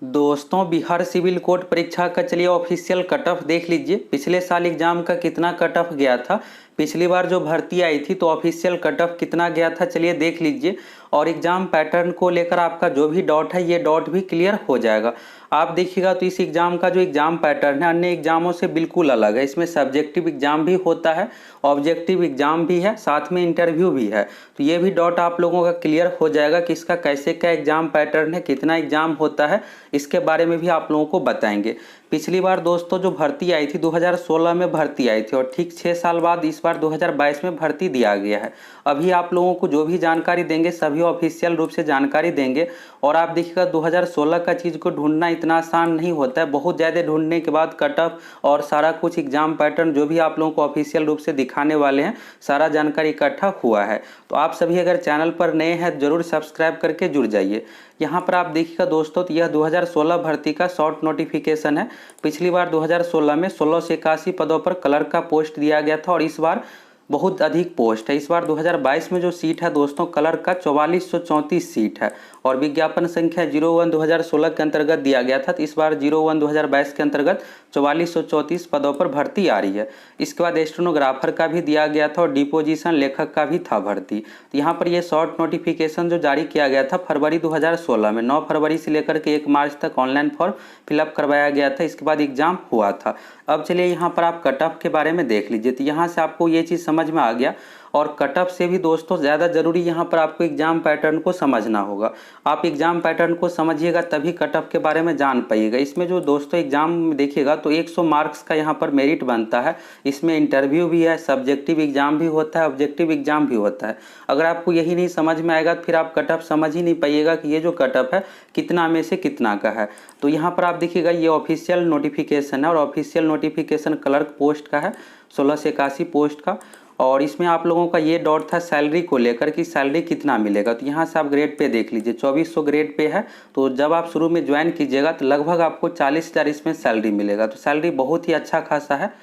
दोस्तों, Bihar civil court परीक्षा का चलिए ऑफिशियल कट ऑफ देख लीजिए। पिछले साल एग्जाम का कितना कट ऑफ गया था, पिछली बार जो भर्ती आई थी तो ऑफिशियल कट ऑफ कितना गया था, चलिए देख लीजिए। और एग्जाम पैटर्न को लेकर आपका जो भी डाउट है ये डाउट भी क्लियर हो जाएगा। आप देखिएगा तो इस एग्जाम का जो एग्जाम पैटर्न है अन्य एग्जामों से बिल्कुल अलग है। इसमें सब्जेक्टिव एग्जाम भी होता है, ऑब्जेक्टिव एग्जाम भी है, साथ में इंटरव्यू भी है। तो ये भी डाउट आप लोगों का क्लियर हो जाएगा कि इसका कैसे क्या एग्जाम पैटर्न है, कितना एग्जाम होता है, इसके बारे में भी आप लोगों को बताएंगे। पिछली बार दोस्तों जो भर्ती आई थी 2016 में भर्ती आई थी और ठीक 6 साल बाद इस बार 2022 में भर्ती दिया गया है। अभी आप लोगों को जो भी जानकारी देंगे सभी ऑफिशियल रूप से जानकारी देंगे। और आप देखिएगा 2016 का चीज़ को ढूंढना इतना आसान नहीं होता है, बहुत ज़्यादा ढूंढने के बाद कट ऑफ और सारा कुछ एग्जाम पैटर्न जो भी आप लोगों को ऑफिशियल रूप से दिखाने वाले हैं सारा जानकारी इकट्ठा हुआ है। तो आप सभी अगर चैनल पर नए हैं जरूर सब्सक्राइब करके जुड़ जाइए। यहाँ पर आप देखिएगा दोस्तों तो यह 2016 भर्ती का शॉर्ट नोटिफिकेशन है। पिछली बार 2016 में 16 से 81 पदों पर क्लर्क का पोस्ट दिया गया था और इस बार बहुत अधिक पोस्ट है। इस बार 2022 में जो सीट है दोस्तों क्लर्क का 4434 सीट है और विज्ञापन संख्या 01 2016 के अंतर्गत दिया गया था। तो इस बार 01 2022 के अंतर्गत 4434 पदों पर भर्ती आ रही है। इसके बाद स्टेनोग्राफर का भी दिया गया था और डिपोजिशन लेखक का भी था भर्ती। तो यहाँ पर ये शॉर्ट नोटिफिकेशन जो जारी किया गया था फरवरी 2016 में 9 फरवरी से लेकर के 1 मार्च तक ऑनलाइन फॉर्म फिलअप करवाया गया था। इसके बाद एग्जाम हुआ था। अब चलिए यहाँ पर आप कट ऑफ के बारे में देख लीजिए। तो यहाँ से आपको ये चीज़ समझ में आ गया। और कट ऑफ से भी दोस्तों ज़्यादा जरूरी यहाँ पर आपको एग्जाम पैटर्न को समझना होगा। आप एग्जाम पैटर्न को समझिएगा तभी कट ऑफ के बारे में जान पाइएगा। इसमें जो दोस्तों एग्जाम देखिएगा तो 100 मार्क्स का यहाँ पर मेरिट बनता है। इसमें इंटरव्यू भी है, सब्जेक्टिव एग्जाम भी होता है, ऑब्जेक्टिव एग्जाम भी होता है। अगर आपको यही नहीं समझ में आएगा फिर आप कट ऑफ समझ ही नहीं पाइएगा कि ये जो कट ऑफ है कितना में से कितना का है। तो यहाँ पर आप देखिएगा ये ऑफिशियल नोटिफिकेशन है और ऑफिशियल नोटिफिकेशन क्लर्क पोस्ट का है 16 से 81 पोस्ट का। और इसमें आप लोगों का ये डाउट था सैलरी को लेकर कि सैलरी कितना मिलेगा। तो यहाँ से आप ग्रेड पे देख लीजिए 2400 ग्रेड पे है। तो जब आप शुरू में ज्वाइन कीजिएगा तो लगभग आपको 40,000 इसमें सैलरी मिलेगा। तो सैलरी बहुत ही अच्छा खासा है।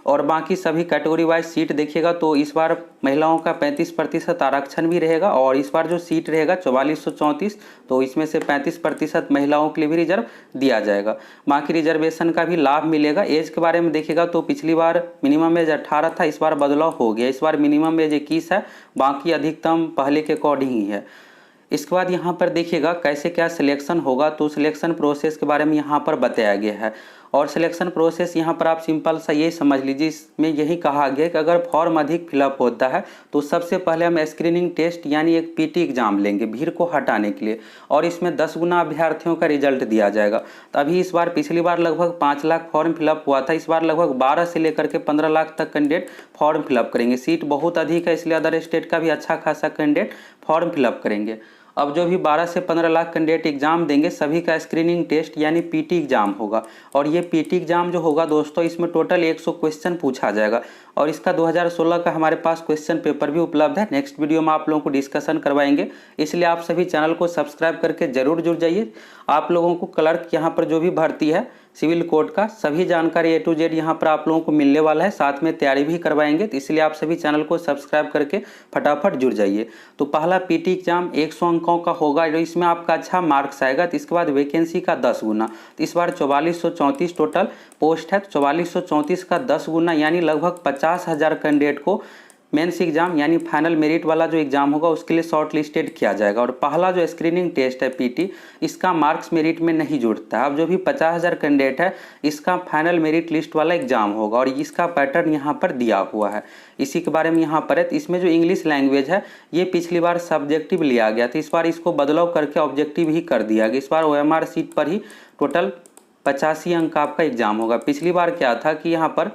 और बाकी सभी कैटेगरी वाइज सीट देखिएगा तो इस बार महिलाओं का 35% आरक्षण भी रहेगा और इस बार जो सीट रहेगा 4434 तो इसमें से 35% महिलाओं के लिए भी रिजर्व दिया जाएगा। बाकी रिजर्वेशन का भी लाभ मिलेगा। एज के बारे में देखिएगा तो पिछली बार मिनिमम एज 18 था, इस बार बदलाव हो गया। इस बार मिनिमम एज 21 है, बाकी अधिकतम पहले के अकॉर्डिंग ही है। इसके बाद यहाँ पर देखिएगा कैसे क्या सिलेक्शन होगा। तो सिलेक्शन प्रोसेस के बारे में यहाँ पर बताया गया है। और सिलेक्शन प्रोसेस यहाँ पर आप सिंपल सा ये समझ लीजिए, इसमें यही कहा गया कि अगर फॉर्म अधिक फिलअप होता है तो सबसे पहले हम स्क्रीनिंग टेस्ट यानी एक पीटी एग्जाम लेंगे भीड़ को हटाने के लिए और इसमें 10 गुना अभ्यर्थियों का रिजल्ट दिया जाएगा। तो अभी इस बार पिछली बार लगभग 5 लाख फॉर्म फिलअप हुआ था, इस बार लगभग 12 से लेकर के 15 लाख तक कैंडिडेट फॉर्म फिलअप करेंगे। सीट बहुत अधिक है इसलिए अदर स्टेट का भी अच्छा खासा कैंडिडेट फॉर्म फिलअप करेंगे। अब जो भी 12 से 15 लाख कैंडिडेट एग्जाम देंगे सभी का स्क्रीनिंग टेस्ट यानी पीटी एग्जाम होगा। और ये पीटी एग्जाम जो होगा दोस्तों इसमें टोटल 100 क्वेश्चन पूछा जाएगा और इसका 2016 का हमारे पास क्वेश्चन पेपर भी उपलब्ध है। नेक्स्ट वीडियो में आप लोगों को डिस्कशन करवाएंगे, इसलिए आप सभी चैनल को सब्सक्राइब करके जरूर जुड़ जाइए। आप लोगों को क्लर्क यहाँ पर जो भी भर्ती है सिविल कोर्ट का सभी जानकारी A to Z यहाँ पर आप लोगों को मिलने वाला है, साथ में तैयारी भी करवाएंगे। तो इसलिए आप सभी चैनल को सब्सक्राइब करके फटाफट जुड़ जाइए। तो पहला पीटी एग्जाम 100 अंकों का होगा, इसमें आपका अच्छा मार्क्स आएगा। तो इसके बाद वैकेंसी का 10 गुना, तो इस बार 4434 टोटल पोस्ट है। तो 4434 का 10 गुना यानी लगभग 50,000 कैंडिडेट को मेंस एग्जाम यानी फाइनल मेरिट वाला जो एग्जाम होगा उसके लिए शॉर्ट लिस्टेड किया जाएगा। और पहला जो स्क्रीनिंग टेस्ट है पीटी इसका मार्क्स मेरिट में नहीं जुड़ता है। अब जो भी 50,000 कैंडिडेट है इसका फाइनल मेरिट लिस्ट वाला एग्जाम होगा और इसका पैटर्न यहाँ पर दिया हुआ है, इसी के बारे में यहाँ पर है। तो इसमें जो इंग्लिश लैंग्वेज है ये पिछली बार सब्जेक्टिव लिया गया था, इस बार इसको बदलाव करके ऑब्जेक्टिव ही कर दिया गया। इस बार OMR सीट पर ही टोटल 85 अंक का आपका एग्जाम होगा। पिछली बार क्या था कि यहाँ पर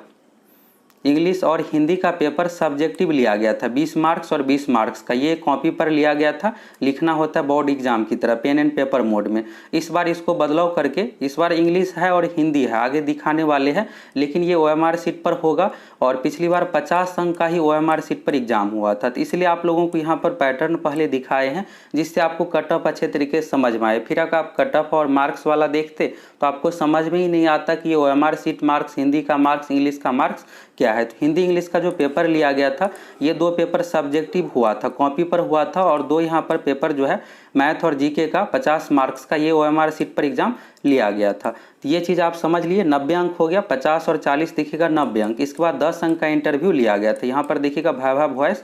इंग्लिश और हिंदी का पेपर सब्जेक्टिव लिया गया था 20 मार्क्स और 20 मार्क्स का, ये कॉपी पर लिया गया था, लिखना होता है बोर्ड एग्जाम की तरह पेन एंड पेपर मोड में। इस बार इसको बदलाव करके इस बार इंग्लिश है और हिंदी है आगे दिखाने वाले हैं, लेकिन ये OMR सीट पर होगा। और पिछली बार 50 अंक का ही OMR सीट पर एग्जाम हुआ था। तो इसलिए आप लोगों को यहाँ पर पैटर्न पहले दिखाए हैं जिससे आपको कट ऑफ अच्छे तरीके से समझ में आए। फिर अगर आप कट ऑफ और मार्क्स वाला देखते तो आपको समझ में ही नहीं आता कि ये OMR सीट मार्क्स, हिंदी का मार्क्स, इंग्लिश का मार्क्स क्या है। है। तो हिंदी इंग्लिश का जो पेपर लिया गया था ये 2 पेपर सब्जेक्टिव हुआ था, कॉपी पर हुआ था, और 2 यहाँ पर पेपर जो है मैथ और जीके का 50 मार्क्स का ये OMR शीट पर एग्जाम लिया गया था। तो ये चीज़ आप समझ लिए, 90 अंक हो गया, 50 और 40 देखिएगा 90 अंक। इसके बाद 10 अंक का इंटरव्यू लिया गया था, यहाँ पर देखिएगा वाइवा वॉइस,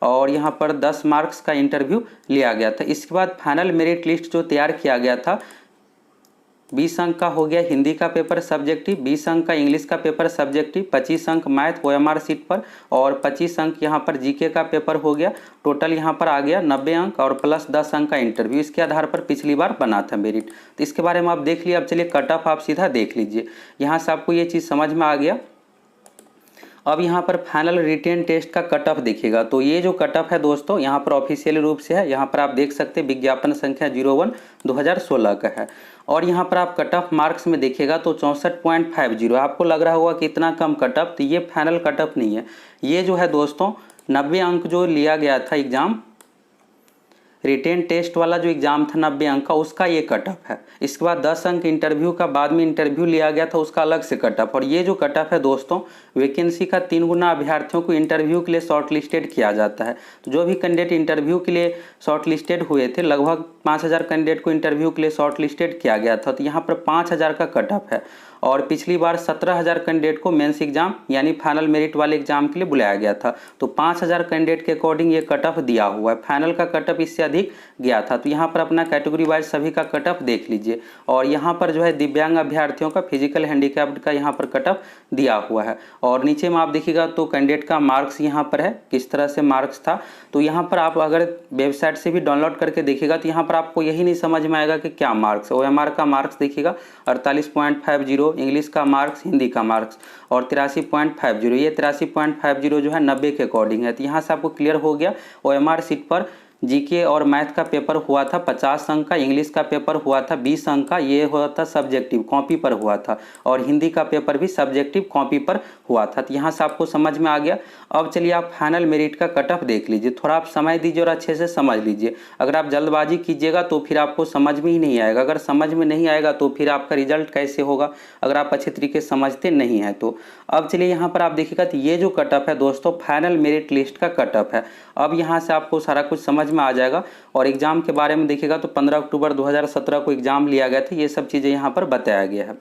और यहाँ पर 10 मार्क्स का इंटरव्यू लिया गया था। इसके बाद फाइनल मेरिट लिस्ट जो तैयार किया गया था 20 अंक का हो गया हिंदी का पेपर सब्जेक्टिव, 20 अंक का इंग्लिश का पेपर सब्जेक्टिव, 25 अंक मैथ OMR शीट पर, और 25 अंक यहाँ पर जीके का पेपर हो गया। टोटल यहाँ पर आ गया 90 अंक और प्लस 10 अंक का इंटरव्यू। इसके आधार पर पिछली बार बना था मेरिट। तो इसके बारे में आप देख लिए। अब चलिए कट ऑफ आप सीधा देख लीजिए, यहाँ से आपको ये चीज़ समझ में आ गया। अब यहाँ पर फाइनल रिटेन टेस्ट का कट ऑफ देखिएगा। तो ये जो कट ऑफ है दोस्तों यहाँ पर ऑफिशियल रूप से है, यहाँ पर आप देख सकते हैं विज्ञापन संख्या 01/2016 का है। और यहाँ पर आप कट ऑफ मार्क्स में देखिएगा तो 64.50। आपको लग रहा होगा कि इतना कम कट ऑफ, तो ये फाइनल कट ऑफ नहीं है। ये जो है दोस्तों 90 अंक जो लिया गया था एग्जाम, रिटेन टेस्ट वाला जो एग्जाम था 90 अंक का, उसका ये कट ऑफ है। इसके बाद 10 अंक इंटरव्यू का बाद में इंटरव्यू लिया गया था, उसका अलग से कट ऑफ। और ये जो कट ऑफ है दोस्तों वैकेंसी का 3 गुना अभ्यर्थियों को इंटरव्यू के लिए शॉर्ट लिस्टेड किया जाता है। तो जो भी कैंडिडेट इंटरव्यू के लिए शॉर्ट लिस्टेड हुए थे, लगभग 5000 कैंडिडेट को इंटरव्यू के लिए शॉर्ट लिस्टेड किया गया था। तो यहाँ पर 5000 का कट ऑफ है। और पिछली बार 17000 कैंडिडेट को मेंस एग्जाम यानी फाइनल मेरिट वाले एग्जाम के लिए बुलाया गया था। तो 5000 कैंडिडेट के अकॉर्डिंग ये कट ऑफ दिया हुआ है। फाइनल का कट ऑफ इससे अधिक गया था। तो यहाँ पर अपना कैटेगरी वाइज सभी का कट ऑफ देख लीजिए। और यहाँ पर जो है दिव्यांग अभ्यर्थियों का, फिजिकल हैंडीकैप्ड का यहाँ पर कट ऑफ दिया हुआ है। और नीचे में आप देखिएगा तो कैंडिडेट का मार्क्स यहाँ पर है, किस तरह से मार्क्स था। तो यहाँ पर आप अगर वेबसाइट से भी डाउनलोड करके देखिएगा तो यहाँ पर आपको यही नहीं समझ में आएगा कि क्या मार्क्स। OMR का मार्क्स देखिएगा 48.50, इंग्लिश का मार्क्स, हिंदी का मार्क्स, और 83.50। ये 83.50 जो है 90 के अकॉर्डिंग है। तो यहाँ से आपको क्लियर हो गया। OMR शीट पर जीके और मैथ का पेपर हुआ था 50 अंक का, इंग्लिश का पेपर हुआ था 20 अंक का, ये हुआ था सब्जेक्टिव कॉपी पर हुआ था, और हिंदी का पेपर भी सब्जेक्टिव कॉपी पर हुआ था। तो यहाँ से आपको समझ में आ गया। अब चलिए आप फाइनल मेरिट का कट ऑफ देख लीजिए। थोड़ा आप समय दीजिए और अच्छे से समझ लीजिए। अगर आप जल्दबाजी कीजिएगा तो फिर आपको समझ में ही नहीं आएगा। अगर समझ में नहीं आएगा तो फिर आपका रिजल्ट कैसे होगा, अगर आप अच्छे तरीके से समझते नहीं हैं तो। अब चलिए यहाँ पर आप देखिएगा तो ये जो कट ऑफ है दोस्तों फाइनल मेरिट लिस्ट का कट ऑफ है। अब यहाँ से आपको सारा कुछ समझ में आ जाएगा। और एग्जाम के बारे में देखिएगा तो 15 अक्टूबर 2017 को एग्जाम लिया गया था। ये सब चीज़ें यहाँ पर बताया गया है।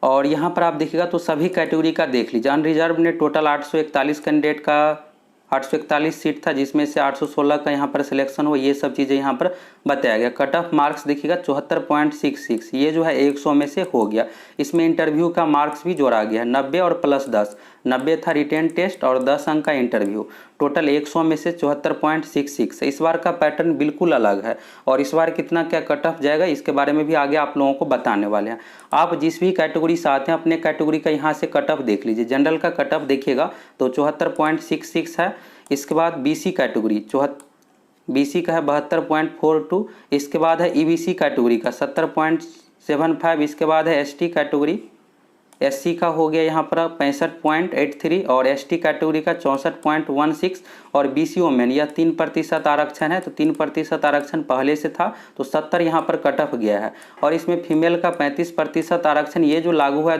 और यहाँ पर आप देखिएगा तो सभी कैटेगरी का देख लीजिए। अनरिजर्व ने टोटल 841 कैंडिडेट का 841 सीट था, जिसमें से 816 का यहाँ पर सिलेक्शन हुआ। ये सब चीज़ें यहाँ पर बताया गया। कट ऑफ मार्क्स देखिएगा 74.66, ये जो है 100 में से हो गया। इसमें इंटरव्यू का मार्क्स भी जोड़ा गया है 90 और प्लस 10। 90 था रिटेन टेस्ट और 10 अंक का इंटरव्यू। टोटल 100 में से 74.66। इस बार का पैटर्न बिल्कुल अलग है। और इस बार कितना क्या कट ऑफ जाएगा इसके बारे में भी आगे आप लोगों को बताने वाले हैं। आप जिस भी कैटेगरी से आते हैं अपने कैटेगरी का यहाँ से कट ऑफ देख लीजिए। जनरल का कट ऑफ देखिएगा तो 74.66 है। इसके बाद BC कैटेगरी BC का है 72.42। इसके बाद है EBC कैटेगरी का 70.75। इसके बाद है ST कैटेगरी, SC का हो गया यहाँ पर 65.83 और ST कैटेगरी का 64.16। और BC वोमेन यह 3% आरक्षण है, तो 3% आरक्षण पहले से था तो 70 यहाँ पर कट ऑफ गया है। और इसमें फीमेल का 35% आरक्षण, ये जो लागू हुआ है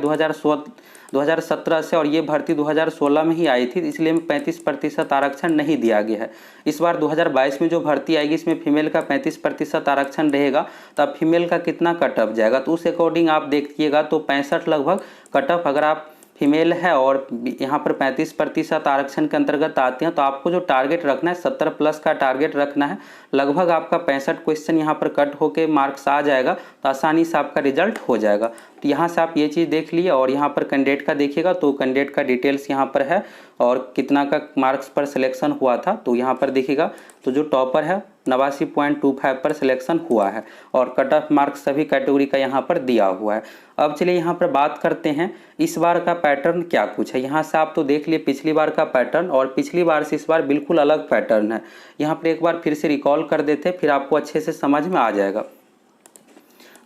2017 से, और ये भर्ती 2016 में ही आई थी, इसलिए 35% आरक्षण नहीं दिया गया है। इस बार 2022 में जो भर्ती आएगी इसमें फीमेल का 35% आरक्षण रहेगा। तो अब फीमेल का कितना कट ऑफ जाएगा तो उस अकॉर्डिंग आप देखिएगा तो 65 लगभग कट ऑफ अगर आप फीमेल है और यहाँ पर 35% आरक्षण के अंतर्गत आते हैं तो आपको जो टारगेट रखना है 70 प्लस का टारगेट रखना है। लगभग आपका 65 क्वेश्चन यहाँ पर कट होके मार्क्स आ जाएगा तो आसानी से आपका रिजल्ट हो जाएगा। तो यहाँ से आप ये चीज़ देख लिए। और यहाँ पर कैंडिडेट का देखिएगा तो कैंडिडेट का डिटेल्स यहाँ पर है और कितना का मार्क्स पर सिलेक्शन हुआ था। तो यहाँ पर देखिएगा तो जो टॉपर है 89.25 पर सिलेक्शन हुआ है। और कट ऑफ मार्क्स सभी कैटेगरी का यहाँ पर दिया हुआ है। अब चलिए यहाँ पर बात करते हैं इस बार का पैटर्न क्या कुछ है। यहाँ से आप तो देख लिए पिछली बार का पैटर्न, और पिछली बार से इस बार बिल्कुल अलग पैटर्न है। यहाँ पर एक बार फिर से रिकॉल कर देते फिर आपको अच्छे से समझ में आ जाएगा।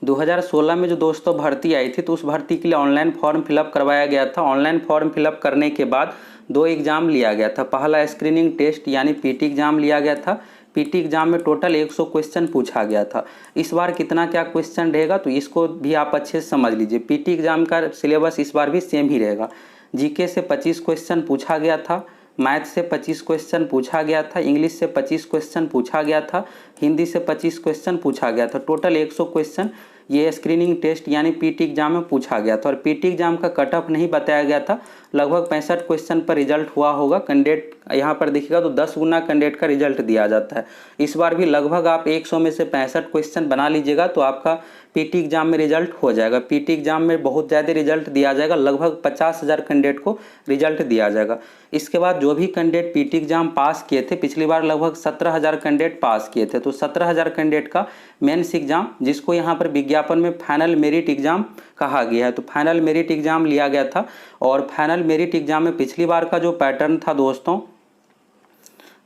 2016 में जो दोस्तों भर्ती आई थी तो उस भर्ती के लिए ऑनलाइन फॉर्म फिलअप करवाया गया था। ऑनलाइन फॉर्म फिलअप करने के बाद 2 एग्ज़ाम लिया गया था। पहला स्क्रीनिंग टेस्ट यानी PT एग्ज़ाम लिया गया था। PT एग्ज़ाम में टोटल 100 क्वेश्चन पूछा गया था। इस बार कितना क्या क्वेश्चन रहेगा तो इसको भी आप अच्छे से समझ लीजिए। PT एग्ज़ाम का सिलेबस इस बार भी सेम ही रहेगा। जीके से 25 क्वेश्चन पूछा गया था, मैथ से 25 क्वेश्चन पूछा गया था, इंग्लिश से 25 क्वेश्चन पूछा गया था, हिंदी से 25 क्वेश्चन पूछा गया था। टोटल 100 क्वेश्चन ये स्क्रीनिंग टेस्ट यानी पीटी एग्जाम में पूछा गया था। और पीटी एग्जाम का कट ऑफ नहीं बताया गया था, लगभग 65 क्वेश्चन पर रिजल्ट हुआ होगा। कैंडिडेट यहाँ पर देखिएगा तो 10 गुना कैंडिडेट का रिजल्ट दिया जाता है। इस बार भी लगभग आप 100 में से 65 क्वेश्चन बना लीजिएगा तो आपका पीटी एग्जाम में रिजल्ट हो जाएगा। पीटी एग्जाम में बहुत ज़्यादा रिजल्ट दिया जाएगा, लगभग 50,000 कैंडिडेट को रिजल्ट दिया जाएगा। इसके बाद जो भी कैंडिडेट पीटी एग्जाम पास किए थे, पिछली बार लगभग 17,000 कैंडिडेट पास किए थे, तो 17,000 कैंडिडेट का मेंस एग्जाम, जिसको यहाँ पर विज्ञापन में फाइनल मेरिट एग्जाम कहा गया है, तो फाइनल मेरिट एग्जाम लिया गया था। और फाइनल मेरिट एग्जाम में पिछली बार का जो पैटर्न था दोस्तों,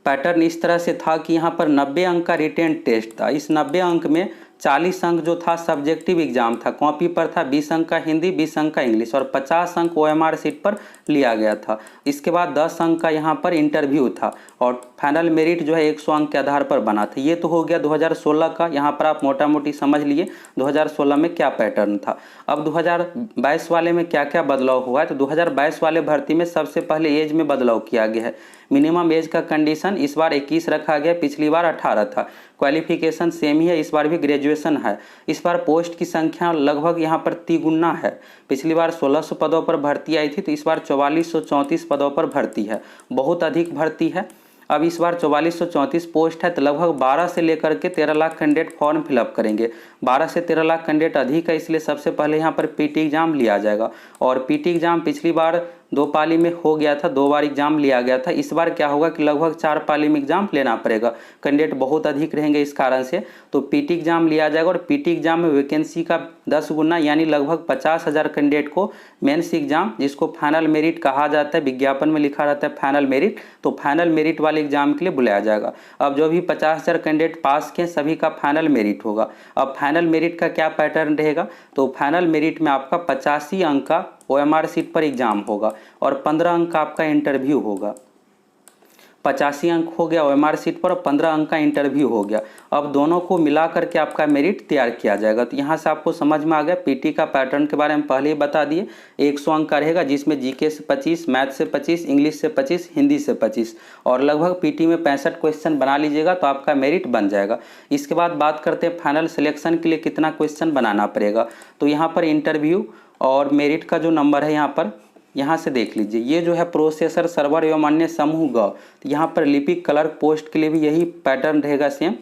पैटर्न इस तरह से था कि यहाँ पर 90 अंक का रिटेन टेस्ट था। इस 90 अंक में 40 अंक जो था सब्जेक्टिव एग्जाम था, कॉपी पर था 20 अंक का हिंदी, 20 अंक का इंग्लिश और 50 अंक ओएमआर सीट पर लिया गया था। इसके बाद 10 अंक का यहाँ पर इंटरव्यू था और फाइनल मेरिट जो है 100 अंक के आधार पर बना था। ये तो हो गया 2016 का। यहाँ पर आप मोटा मोटी समझ लिए 2016 में क्या पैटर्न था। अब 2022 वाले में क्या क्या बदलाव हुआ है, तो 2022 वाले भर्ती में सबसे पहले एज में बदलाव किया गया है। मिनिमम एज का कंडीशन इस बार 21 रखा गया, पिछली बार 18 था। क्वालिफिकेशन सेम ही है, इस बार भी ग्रेजुएशन है। इस बार पोस्ट की संख्या लगभग यहाँ पर तिगुना है। पिछली बार 1600 पदों पर भर्ती आई थी, तो इस बार 4434 पदों पर भर्ती है, बहुत अधिक भर्ती है। अब इस बार 4434 पोस्ट है, तो लगभग 12 से लेकर के 13 लाख कैंडिडेट फॉर्म फिलअप करेंगे। 12 से 13 लाख कैंडिडेट अधिक है, इसलिए सबसे पहले यहाँ पर पीटी एग्जाम लिया जाएगा। और पीटी एग्जाम पिछली बार 2 पाली में हो गया था, 2 बार एग्जाम लिया गया था। इस बार क्या होगा कि लगभग 4 पाली में एग्जाम लेना पड़ेगा, कैंडिडेट बहुत अधिक रहेंगे इस कारण से, तो पीटी एग्जाम लिया जाएगा। और पीटी एग्जाम में वैकेंसी का 10 गुना यानी लगभग 50,000 कैंडिडेट को मेंस एग्जाम, जिसको फाइनल मेरिट कहा जाता है, विज्ञापन में लिखा रहता है फाइनल मेरिट, तो फाइनल मेरिट वाले एग्जाम के लिए बुलाया जाएगा। अब जो भी 50,000 कैंडिडेट पास किए सभी का फाइनल मेरिट होगा। अब फाइनल मेरिट का क्या पैटर्न रहेगा, तो फाइनल मेरिट में आपका 85 अंक का ओएमआर सीट पर एग्जाम होगा और 15 अंक का आपका इंटरव्यू होगा। 85 अंक हो गया ओएमआर सीट पर और 15 अंक का इंटरव्यू हो गया। अब दोनों को मिला करके आपका मेरिट तैयार किया जाएगा। तो यहाँ से आपको समझ में आ गया पीटी का पैटर्न के बारे में पहले ही बता दिए। 100 अंक का रहेगा, जिसमें जीके से 25, मैथ से 25, इंग्लिश से 25, हिंदी से 25 और लगभग पीटी में 65 क्वेश्चन बना लीजिएगा तो आपका मेरिट बन जाएगा। इसके बाद बात करते हैं फाइनल सिलेक्शन के लिए कितना क्वेश्चन बनाना पड़ेगा। तो यहाँ पर इंटरव्यू और मेरिट का जो नंबर है यहाँ से देख लीजिए। ये जो है प्रोसेसर, सर्वर एवं अन्य समूह ग, तो यहाँ पर लिपिक, क्लर्क पोस्ट के लिए भी यही पैटर्न रहेगा सेम।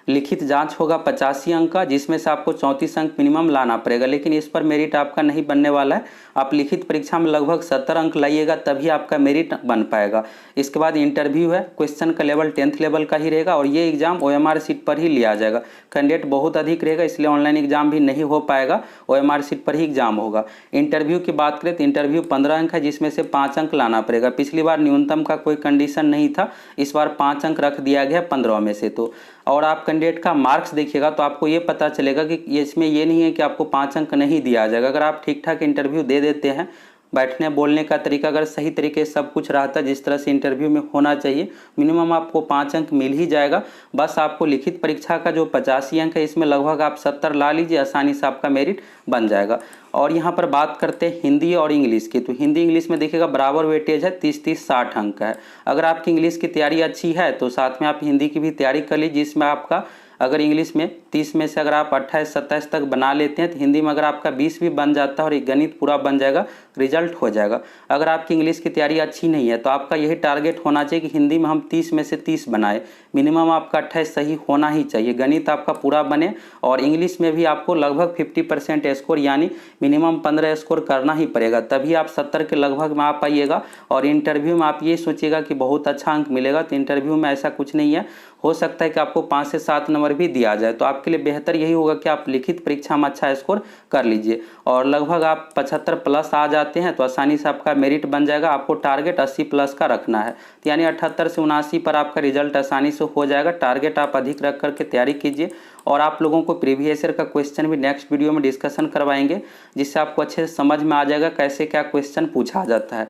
लिखित जांच होगा 85 अंक का, जिसमें से आपको 34 अंक मिनिमम लाना पड़ेगा, लेकिन इस पर मेरिट आपका नहीं बनने वाला है। आप लिखित परीक्षा में लगभग 70 अंक लाइएगा तभी आपका मेरिट बन पाएगा। इसके बाद इंटरव्यू है, क्वेश्चन का लेवल 10th लेवल का ही रहेगा और ये एग्जाम ओएमआर सीट पर ही लिया जाएगा। कैंडिडेट बहुत अधिक रहेगा, इसलिए ऑनलाइन एग्जाम भी नहीं हो पाएगा, ओएमआर सीट पर ही एग्जाम होगा। इंटरव्यू की बात करें तो इंटरव्यू 15 अंक है, जिसमें से 5 अंक लाना पड़ेगा। पिछली बार न्यूनतम का कोई कंडीशन नहीं था, इस बार 5 अंक रख दिया गया 15 में से। तो और आप कैंडिडेट का मार्क्स देखिएगा तो आपको ये पता चलेगा कि इसमें ये नहीं है कि आपको 5 अंक नहीं दिया जाएगा। अगर आप ठीक ठाक इंटरव्यू दे देते हैं, बैठने बोलने का तरीका अगर सही तरीके से सब कुछ रहता है जिस तरह से इंटरव्यू में होना चाहिए, मिनिमम आपको 5 अंक मिल ही जाएगा। बस आपको लिखित परीक्षा का जो 85 अंक है, इसमें लगभग आप 70 ला लीजिए, आसानी से आपका मेरिट बन जाएगा। और यहाँ पर बात करते हैं हिंदी और इंग्लिश की, तो हिंदी इंग्लिश में देखिएगा बराबर वेटेज है, 30-30-60 अंक है। अगर आपकी इंग्लिश की तैयारी अच्छी है तो साथ में आप हिंदी की भी तैयारी कर लीजिए, जिसमें आपका अगर इंग्लिश में 30 में से अगर आप 28-27 तक बना लेते हैं तो हिंदी में अगर आपका 20 भी बन जाता है और एक गणित पूरा बन जाएगा, रिजल्ट हो जाएगा। अगर आपकी इंग्लिश की तैयारी अच्छी नहीं है तो आपका यही टारगेट होना चाहिए कि हिंदी में हम 30 में से 30 बनाए, मिनिमम आपका 28 सही होना ही चाहिए, गणित आपका पूरा बने। और इंग्लिश में भी आपको लगभग 50% स्कोर यानी मिनिमम 15 स्कोर करना ही पड़ेगा, तभी आप 70 के लगभग में आ पाइएगा। और इंटरव्यू में आप ये सोचिएगा कि बहुत अच्छा अंक मिलेगा, तो इंटरव्यू में ऐसा कुछ नहीं है, हो सकता है कि आपको 5 से 7 नंबर भी दिया जाए। तो आपके लिए बेहतर यही होगा कि आप लिखित परीक्षा में अच्छा स्कोर कर लीजिए और लगभग आप 75 प्लस आ जाते हैं तो आसानी से आपका मेरिट बन जाएगा। आपको टारगेट 80 प्लस का रखना है, तो यानी 78 से 79 पर आपका रिजल्ट आसानी से हो जाएगा। टारगेट आप अधिक रख करके तैयारी कीजिए और आप लोगों को प्रीवियस ईयर का क्वेश्चन भी नेक्स्ट वीडियो में डिस्कशन करवाएंगे, जिससे आपको अच्छे से समझ में आ जाएगा कैसे क्या क्वेश्चन पूछा जाता है।